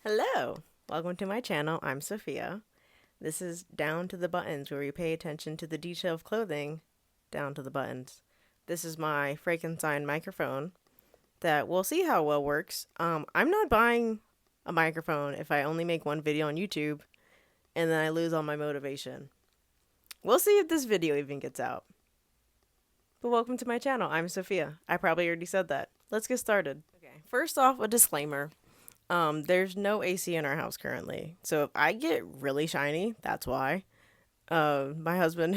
Hello, welcome to my channel. I'm Sophia. This is Down to the Buttons, where we pay attention to the detail of clothing down to the buttons. This is my Frankenstein microphone that we'll see how well works. I'm not buying a microphone if I only make one video on YouTube and then I lose all my motivation. We'll see if this video even gets out. But welcome to my channel. I'm Sophia. I probably already said that. Let's get started. Okay. First off, a disclaimer. There's no AC in our house currently. So if I get really shiny, that's why. My husband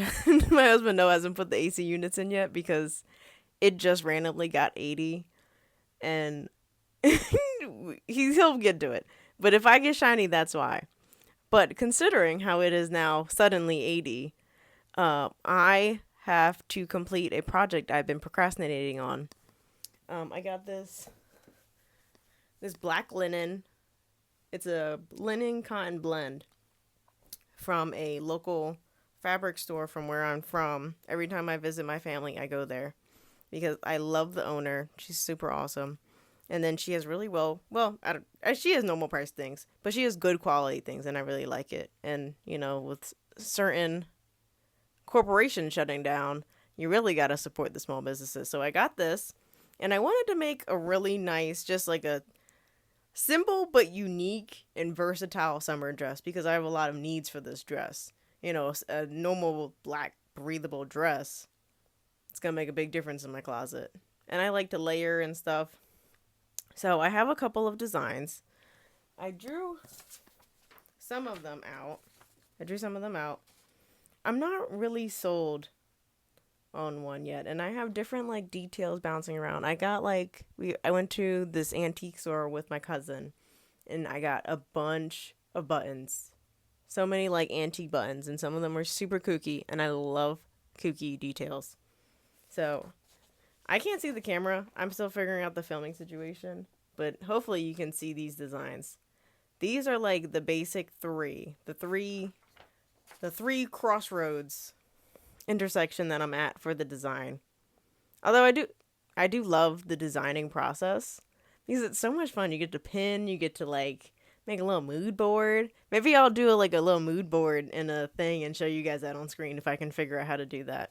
my husband hasn't put the AC units in yet because it just randomly got 80 and he'll get to it. But if I get shiny, that's why. But considering how it is now suddenly 80, I have to complete a project I've been procrastinating on. I got this black linen. It's a linen cotton blend from a local fabric store from where I'm from. Every time I visit my family, I go there because I love the owner. She's super awesome. And then she has really she has normal price things, but she has good quality things, and I really like it. And, with certain corporations shutting down, you really got to support the small businesses. So I got this, and I wanted to make a really nice, just like a simple but unique and versatile summer dress because I have a lot of needs for this dress. A normal black breathable dress, it's gonna make a big difference in my closet. And I like to layer and stuff. So I have a couple of designs. I drew some of them out. I'm not really sold on one yet, and I have different details bouncing around. I went to this antique store with my cousin, and I got a bunch of buttons. So many antique buttons, and some of them were super kooky, and I love kooky details. So I can't see the camera. I'm still figuring out the filming situation, but hopefully you can see these designs. These are the basic three. The three crossroads intersection that I'm at for the design. Although I do love the designing process because it's so much fun. You get to pin, you get to make a little mood board. Maybe I'll do a little mood board in a thing and show you guys that on screen if I can figure out how to do that.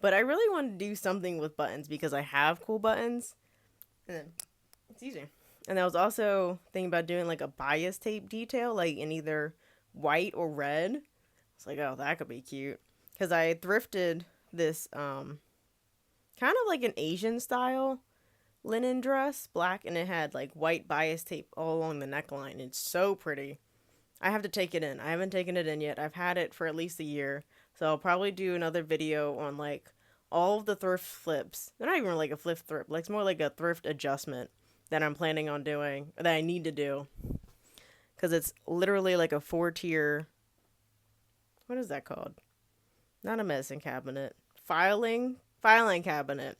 But I really want to do something with buttons because I have cool buttons. And then it's easier. And I was also thinking about doing a bias tape detail in either white or red. It's oh, that could be cute. Because I thrifted this kind of an Asian style linen dress, black, and it had white bias tape all along the neckline. It's so pretty. I have to take it in. I haven't taken it in yet. I've had it for at least a year. So I'll probably do another video on all of the thrift flips. They're not even a flip thrift. It's more like a thrift adjustment that I'm planning on doing, that I need to do. Because it's literally a 4-tier, what is that called? Not a medicine cabinet. Filing cabinet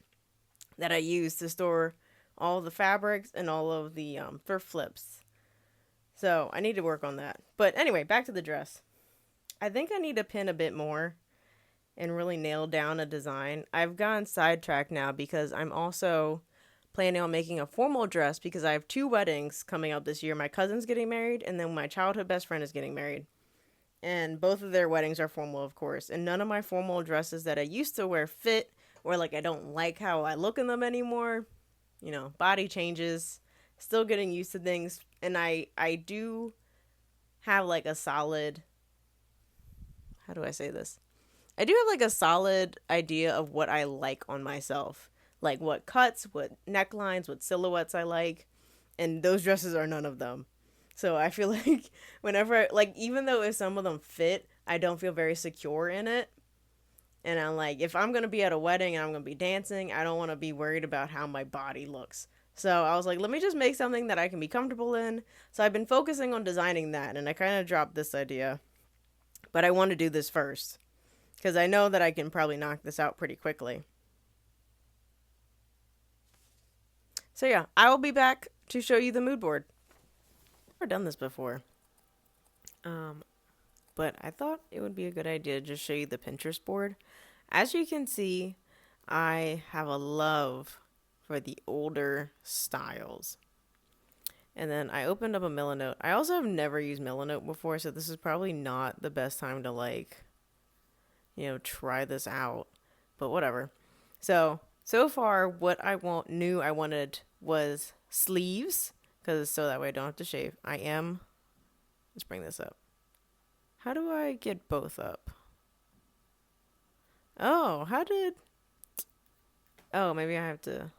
that I use to store all the fabrics and all of the thrift flips. So I need to work on that. But anyway, back to the dress. I think I need to pin a bit more and really nail down a design. I've gotten sidetracked now because I'm also planning on making a formal dress because I have 2 weddings coming up this year. My cousin's getting married, and then my childhood best friend is getting married. And both of their weddings are formal, of course. And none of my formal dresses that I used to wear fit, or I don't like how I look in them anymore. Body changes, still getting used to things. And I do have a solid, how do I say this? I do have a solid idea of what I like on myself. What cuts, what necklines, what silhouettes I like. And those dresses are none of them. So I feel whenever, even though if some of them fit, I don't feel very secure in it. And I'm if I'm going to be at a wedding and I'm going to be dancing, I don't want to be worried about how my body looks. So I was let me just make something that I can be comfortable in. So I've been focusing on designing that, and I kind of dropped this idea. But I want to do this first, because I know that I can probably knock this out pretty quickly. So yeah, I will be back to show you the mood board. I've never done this before. But I thought it would be a good idea to just show you the Pinterest board. As you can see, I have a love for the older styles. And then I opened up a Milanote. I also have never used Milanote before, so this is probably not the best time to like, try this out. But whatever. So far what knew I wanted was sleeves, cuz so that way I don't have to shave. Let's bring this up. How do I get both up? Oh, maybe I have to,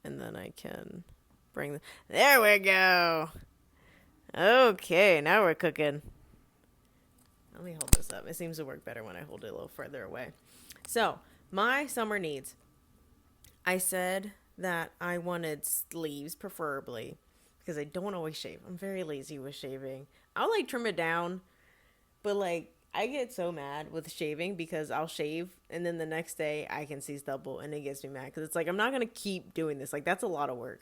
and then I can there we go. Okay, now we're cooking. Let me hold this up. It seems to work better when I hold it a little further away. So, my summer needs. I said that I wanted sleeves, preferably, because I don't always shave. I'm very lazy with shaving. I'll like trim it down, but like I get so mad with shaving because I'll shave and then the next day I can see stubble and it gets me mad because it's like I'm not gonna keep doing this. Like that's a lot of work.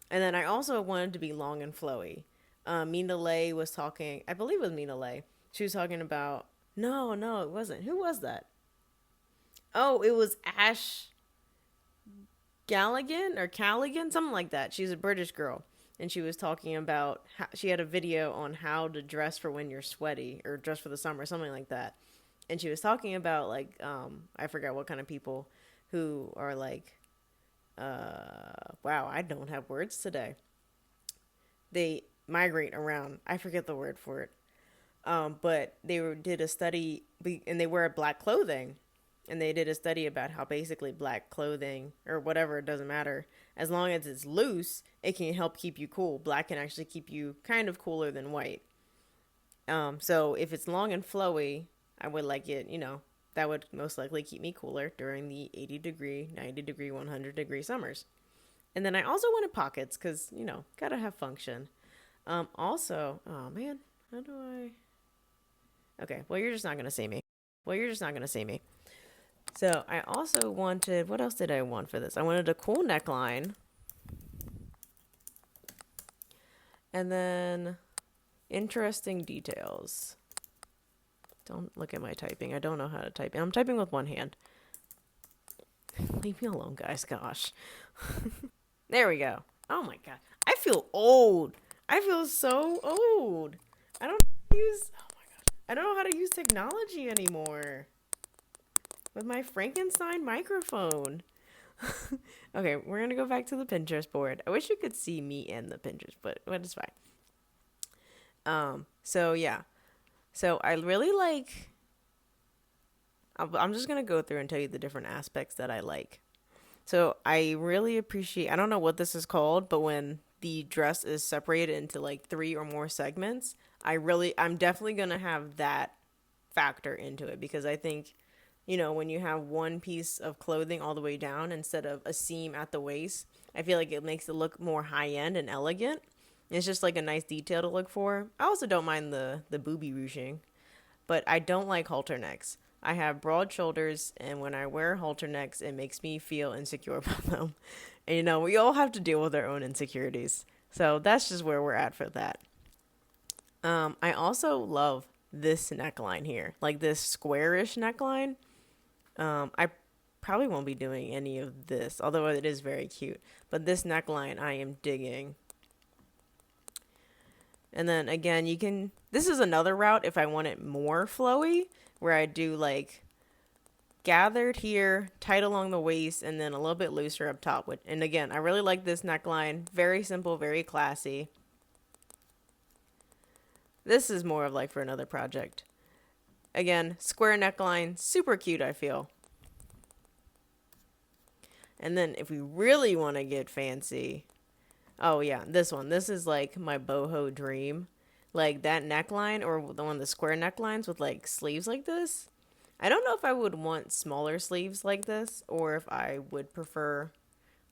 And then I also wanted to be long and flowy. Mina Lay was talking. I believe it was Mina Lay. She was talking about. No, it wasn't. Who was that? Oh, it was Ash Galligan or Callaghan, something like that. She's a British girl, and she was talking about how she had a video on how to dress for when you're sweaty or dress for the summer, something like that. And she was talking about like I forgot what kind of people who are like wow, I don't have words today. They migrate around. I forget the word for it. But did a study and they wear black clothing, and they did a study about how basically black clothing or whatever, it doesn't matter, as long as it's loose it can help keep you cool. Black can actually keep you kind of cooler than white. So if it's long and flowy, I would like it, that would most likely keep me cooler during the 80-degree, 90-degree, 100-degree summers. And then I also wanted pockets because, gotta have function. Also, oh man, how do I? Okay, well, you're just not gonna see me. So I also wanted, what else did I want for this? I wanted a cool neckline. And then interesting details. Don't look at my typing. I don't know how to type. I'm typing with one hand. Leave me alone, guys. Gosh. There we go. Oh my god. I feel old. I feel so old. I don't use. Oh my god. I don't know how to use technology anymore. With my Frankenstein microphone. Okay, we're gonna go back to the Pinterest board. I wish you could see me in the Pinterest, but it's fine. So yeah. So I really like. I'm just gonna go through and tell you the different aspects that I like. So I really appreciate. I don't know what this is called, but when the dress is separated into like 3 or more segments, I'm definitely gonna have that factor into it because I think, when you have one piece of clothing all the way down instead of a seam at the waist, I feel like it makes it look more high end and elegant. It's just like a nice detail to look for. I also don't mind the booby ruching, but I don't like halter necks. I have broad shoulders, and when I wear halter necks, it makes me feel insecure about them. And we all have to deal with our own insecurities. So that's just where we're at for that. I also love this neckline here, like this squarish neckline. I probably won't be doing any of this, although it is very cute. But this neckline I am digging. And then again, this is another route if I want it more flowy, where I do like gathered here, tight along the waist, and then a little bit looser up top. And again, I really like this neckline. Very simple, very classy. This is more of like for another project. Again, square neckline, super cute, I feel. And then if we really want to get fancy, oh yeah, this one. This is like my boho dream. Like that neckline or the one of the square necklines with like sleeves like this. I don't know if I would want smaller sleeves like this or if I would prefer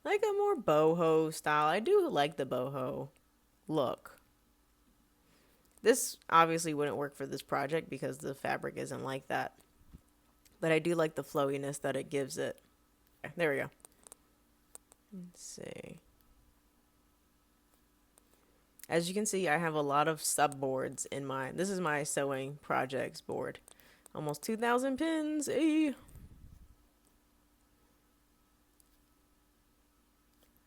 like a more boho style. I do like the boho look. This obviously wouldn't work for this project because the fabric isn't like that. But I do like the flowiness that it gives it. Okay, there we go. Let's see. As you can see, I have a lot of subboards in this is my sewing projects board. Almost 2,000 pins. Hey.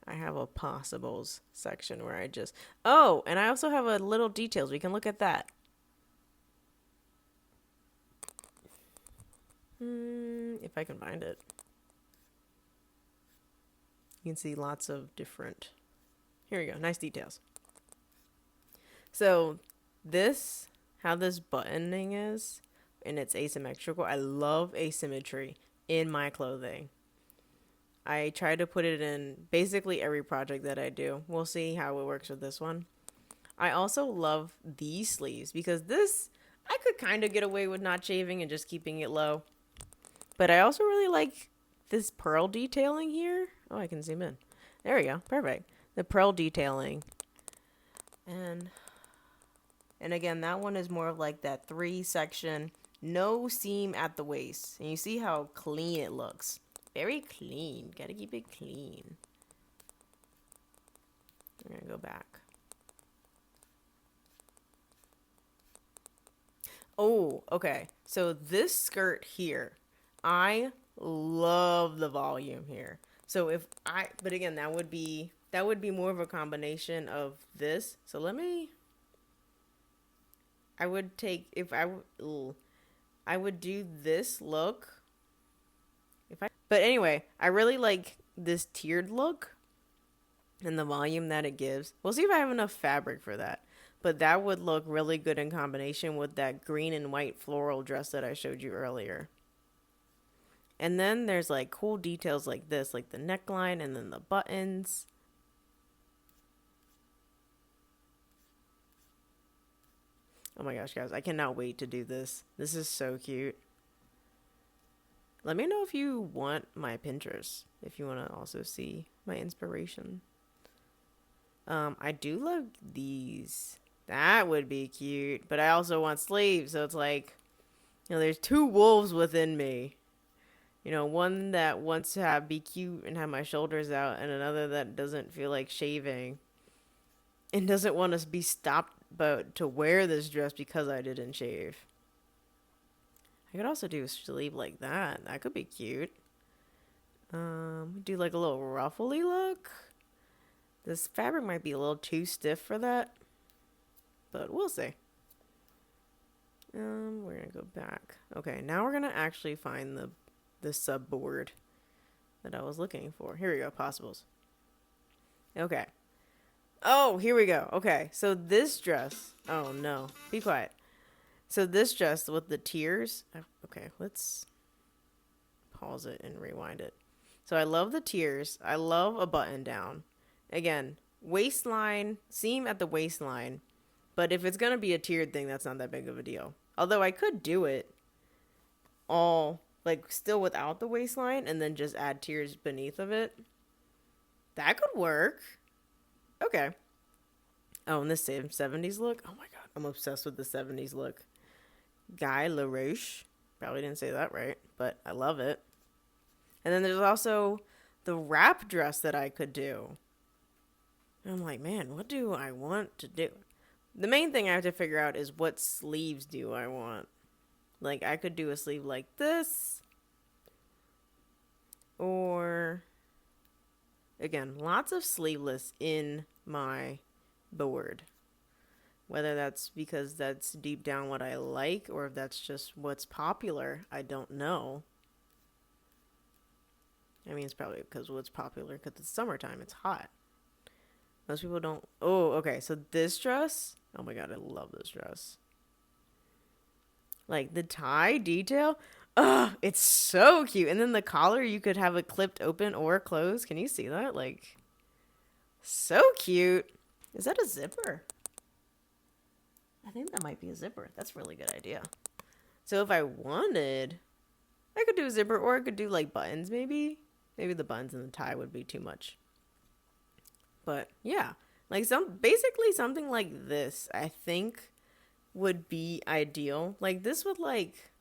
I have a possibles section where I just... Oh, and I also have a little details. We can look at that. If I can find it. You can see lots of different... Here we go. Nice details. So this, how this buttoning is, and it's asymmetrical. I love asymmetry in my clothing. I try to put it in basically every project that I do. We'll see how it works with this one. I also love these sleeves because this, I could kind of get away with not shaving and just keeping it low. But I also really like this pearl detailing here. Oh, I can zoom in. There we go. Perfect. The pearl detailing. And again, that one is more of like that 3-section, no seam at the waist. And you see how clean it looks. Very clean. Gotta keep it clean. I'm gonna go back. Oh, okay. So this skirt here, I love the volume here. So but again, that would be more of a combination of this. So I would take, I would do this look. But anyway, I really like this tiered look and the volume that it gives. We'll see if I have enough fabric for that. But that would look really good in combination with that green and white floral dress that I showed you earlier. And then there's like cool details like this, like the neckline and then the buttons. Oh my gosh, guys, I cannot wait to do this. This is so cute. Let me know if you want my Pinterest, if you want to also see my inspiration. I do love these. That would be cute, but I also want sleeves, so it's like, there's two wolves within me. One that wants to be cute and have my shoulders out, and another that doesn't feel like shaving and doesn't want to be stopped to wear this dress because I didn't shave. I could also do a sleeve like that. That could be cute. Do like a little ruffly look. This fabric might be a little too stiff for that, but we'll see. We're gonna go back. Okay, now we're gonna actually find the subboard that I was looking for. Here we go, possibles. Okay. Oh, here we go. Okay, so this dress. Oh no, be quiet. So this dress with the tiers. Okay, let's pause it and rewind it. So I love the tiers. I love a button down. Again, waistline, seam at the waistline. But if it's going to be a tiered thing, that's not that big of a deal. Although I could do it all, like, still without the waistline and then just add tiers beneath of it. That could work. Okay. Oh, and this same 70s look. Oh my god, I'm obsessed with the 70s look. Guy LaRoche. Probably didn't say that right, but I love it. And then there's also the wrap dress that I could do. And I'm like, man, what do I want to do? The main thing I have to figure out is what sleeves do I want. Like, I could do a sleeve like this. Or, again, lots of sleeveless in my board. Whether that's because that's deep down what I like or if that's just what's popular, I don't know. I mean, it's probably because what's popular because it's summertime. It's hot. Most people don't. Oh, okay. So this dress. Oh my god, I love this dress. Like the tie detail. Ugh, it's so cute. And then the collar, you could have it clipped open or closed. Can you see that? Like, so cute. Is that a zipper? I think that might be a zipper. That's a really good idea. So if I wanted, I could do a zipper or I could do like buttons maybe. Maybe the buttons and the tie would be too much. But yeah, like basically something like this I think would be ideal. Like this with like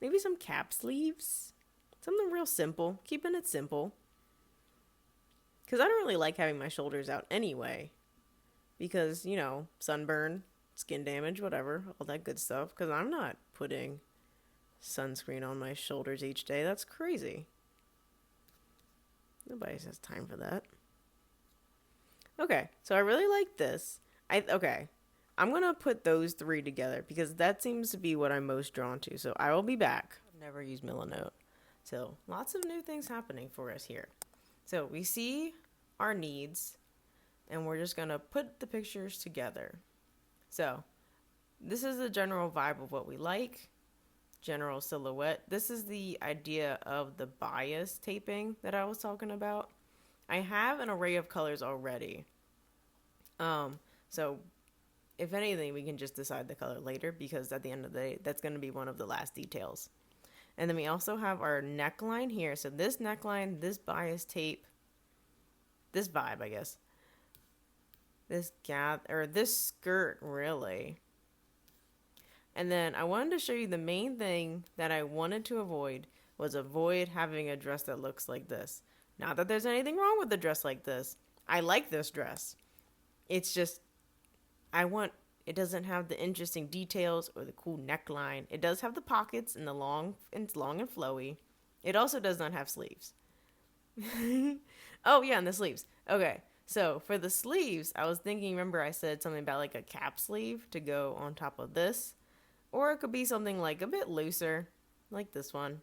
maybe some cap sleeves. Something real simple. Keeping it simple. Because I don't really like having my shoulders out anyway. Because, sunburn, skin damage, whatever, all that good stuff. Because I'm not putting sunscreen on my shoulders each day. That's crazy. Nobody has time for that. Okay, so I really like this. Okay, I'm gonna put those three together because that seems to be what I'm most drawn to. So I will be back. I've never used Milanote, so lots of new things happening for us here. So we see our needs, and we're just gonna put the pictures together. So this is the general vibe of what we like, general silhouette. This is the idea of the bias taping that I was talking about. I have an array of colors already. So if anything, we can just decide the color later because at the end of the day, that's going to be one of the last details. And then we also have our neckline here. So this neckline, this bias tape, this vibe, I guess. This this skirt, really. And then I wanted to show you the main thing that I wanted to avoid was avoid having a dress that looks like this. Not that there's anything wrong with a dress like this. I like this dress. It's just, it doesn't have the interesting details or the cool neckline. It does have the pockets and it's long and flowy. It also does not have sleeves. Oh yeah, and the sleeves. Okay, so for the sleeves, I was thinking, remember I said something about like a cap sleeve to go on top of this? Or it could be something like a bit looser, like this one.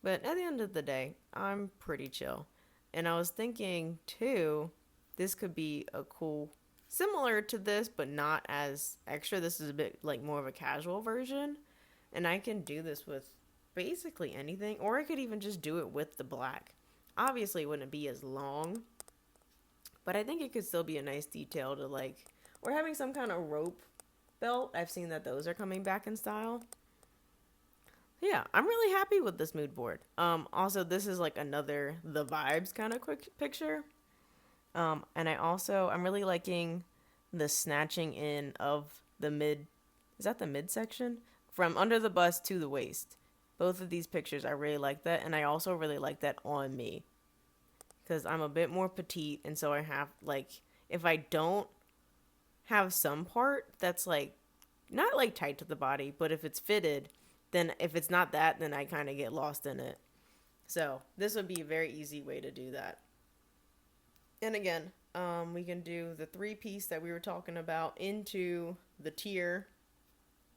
But at the end of the day, I'm pretty chill. And I was thinking, too, this could be a cool, similar to this, but not as extra. This is a bit like more of a casual version. And I can do this with basically anything. Or I could even just do it with the black. Obviously, it wouldn't be as long. But I think it could still be a nice detail to like, or having some kind of rope belt. I've seen that those are coming back in style. Yeah, I'm really happy with this mood board. Also, this is like another the vibes kind of quick picture. And I'm really liking the snatching in of the is that the midsection? From under the bust to the waist. Both of these pictures, I really like that. And I also really like that on me. Because I'm a bit more petite. And so I have, like, if I don't have some part that's, like, not, like, tight to the body, but if it's fitted, then if it's not that, then I kind of get lost in it. So this would be a very easy way to do that. And again, we can do the 3-piece that we were talking about into the tier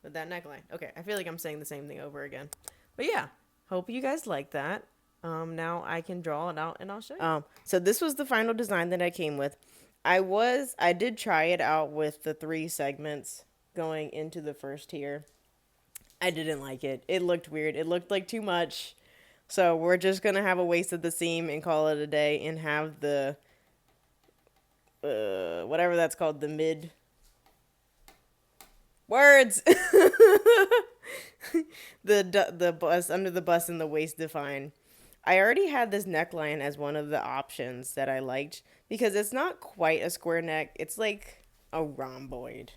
with that neckline. Okay, I feel like I'm saying the same thing over again. But yeah, hope you guys like that. Now I can draw it out and I'll show you. So this was the final design that I came with. I did try it out with the 3 segments going into the first tier. I didn't like it. It looked weird. It looked like too much. So we're just going to have a waist at the seam and call it a day and have the, whatever that's called, the mid words. the bust, under the bust and the waist defined. I already had this neckline as one of the options that I liked because it's not quite a square neck. It's like a rhomboid.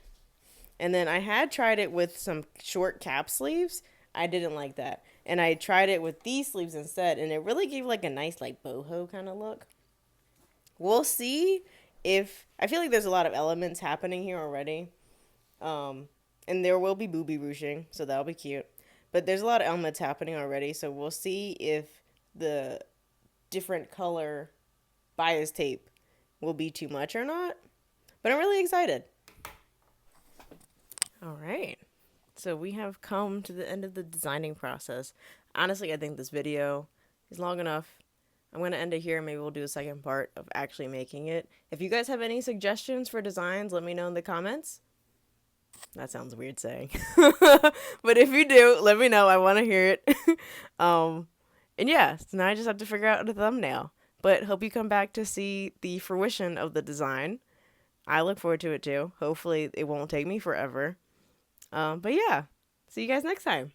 And then I had tried it with some short cap sleeves. I didn't like that. And I tried it with these sleeves instead. And it really gave like a nice like boho kind of look. We'll see if... I feel like there's a lot of elements happening here already. And there will be booby ruching. So that'll be cute. But there's a lot of elements happening already. So we'll see if the different color bias tape will be too much or not. But I'm really excited. All right, so we have come to the end of the designing process. Honestly, I think this video is long enough. I'm going to end it here. Maybe we'll do a second part of actually making it. If you guys have any suggestions for designs, let me know in the comments. That sounds weird saying. But if you do, let me know. I want to hear it. And yeah, so now I just have to figure out the thumbnail. But hope you come back to see the fruition of the design. I look forward to it too. Hopefully it won't take me forever. But yeah, see you guys next time.